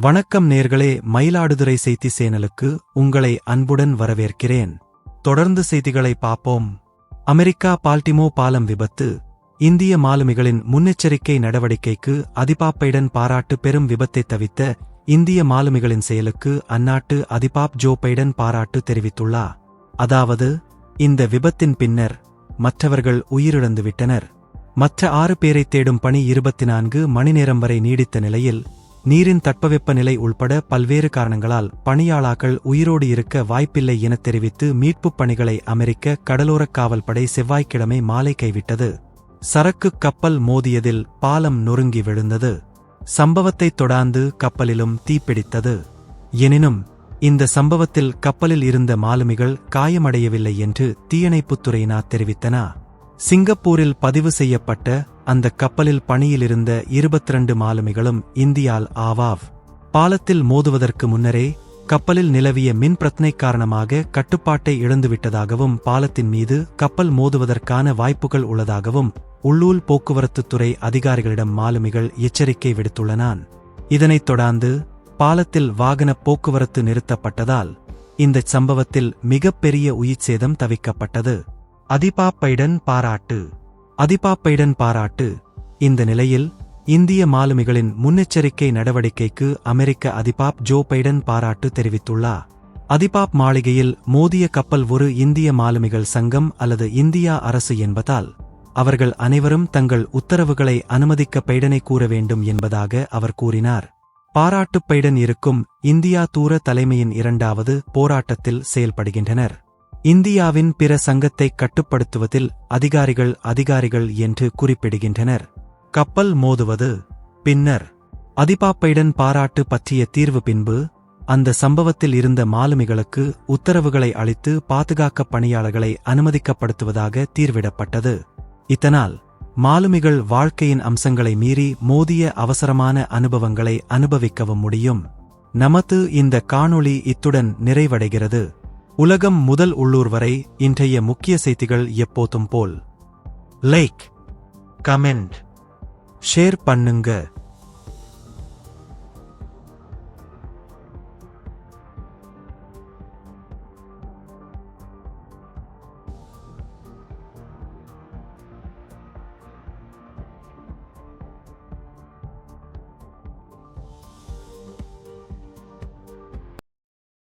வணக்கம் நேர்களே, மயிலாடுதுறை செய்தி சேனலுக்கு உங்களை அன்புடன் வரவேற்கிறேன். தொடர்ந்து செய்திகளை பார்ப்போம். அமெரிக்கா பால்டிமோ பாலம் விபத்து. இந்திய மாலுமிகளின் முன்னெச்சரிக்கை நடவடிக்கைக்கு அதிபாப் பைடன் பாராட்டு. பெரும் விபத்தை தவித்த இந்திய மாலுமிகளின் செயலுக்கு அந்நாட்டு அதிபாப் ஜோ பைடன் பாராட்டு தெரிவித்துள்ளார். அதாவது, இந்த விபத்தின் பின்னர் மற்றவர்கள் உயிரிழந்துவிட்டனர். மற்ற 6 பேரை தேடும் பணி 24 மணி நேரம் வரை நீடித்த நிலையில் நீரின் தட்பவெப்பநிலை உள்பட பல்வேறு காரணங்களால் பணியாளர்கள் உயிரோடு இருக்க வாய்ப்பில்லை என தெரிவித்து மீட்புப் பணிகளை அமெரிக்க கடலோரக் காவல்படை செவ்வாய்க்கிழமை மாலை கைவிட்டது. சரக்கு கப்பல் மோதியதில் பாலம் நொறுங்கி விழுந்தது. சம்பவத்தைத் தொடர்ந்து கப்பலிலும் தீப்பிடித்தது. எனினும் இந்த சம்பவத்தில் கப்பலில் இருந்த மாலுமிகள் காயமடையவில்லை என்று தீயணைப்புத்துறையினர் தெரிவித்தனர். சிங்கப்பூரில் பதிவு செய்யப்பட்ட அந்த கப்பலில் பணியிலிருந்த 22 மாலுமிகளும் இந்தியால் ஆவார். பாலத்தில் மோதுவதற்கு முன்னரே கப்பலில் நிலவிய மின் பிரச்சினை காரணமாக கட்டுப்பாட்டை இழந்துவிட்டதாகவும் பாலத்தின் மீது கப்பல் மோதுவதற்கான வாய்ப்புகள் உள்ளதாகவும் உள்ளூர் போக்குவரத்துத்துறை அதிகாரிகளிடம் மாலுமிகள் எச்சரிக்கை விடுத்துள்ளனர். இதனைத் தொடர்ந்து பாலத்தில் வாகன போக்குவரத்து நிறுத்தப்பட்டதால் இந்த சம்பவத்தில் மிகப்பெரிய உயிர்ச்சேதம் தவிர்க்கப்பட்டது. அதிபாப் பைடன் பாராட்டு. அதிபாப் பைடன் பாராட்டு. இந்த நிலையில் இந்திய மாலுமிகளின் முன்னெச்சரிக்கை நடவடிக்கைக்கு அமெரிக்க அதிபாப் ஜோ பைடன் பாராட்டு தெரிவித்துள்ளார். அதிபாப் மாளிகையில் மோதிய கப்பல் ஒரு இந்திய மாலுமிகள் சங்கம் அல்லது இந்தியா அரசு என்பதால் அவர்கள் அனைவரும் தங்கள் உத்தரவுகளை அனுமதிக்க பைடனை கூற வேண்டும் என்பதாக அவர் கூறினார். பாராட்டு. பைடன் இருக்கும் இந்தியா தூர தலைமையின் 2வது போராட்டத்தில் செயல்படுகின்றனர். இந்தியாவின் பிற சங்கத்தை கட்டுப்படுத்துவதில் அதிகாரிகள் என்று குறிப்பிடுகின்றனர். கப்பல் மோதுவது பின்னர் அதிபாப் பைடன் பாராட்டு பற்றிய தீர்வு பின்பு அந்த சம்பவத்தில் இருந்த மாலுமிகளுக்கு உத்தரவுகளை அளித்து பாதுகாக்க பணியாளர்களை அனுமதிக்கப்படுத்துவதாக தீர்விடப்பட்டது. இதனால் மாலுமிகள் வாழ்க்கையின் அம்சங்களை மீறி மோதிய அவசரமான அனுபவங்களை அனுபவிக்கவும் முடியும். நமது இந்த காணொளி இத்துடன் நிறைவடைகிறது. உலகம் முதல் உள்ளூர் வரை இன்றைய முக்கிய செய்திகள் எப்போதும் போல் லைக், கமெண்ட், ஷேர் பண்ணுங்க.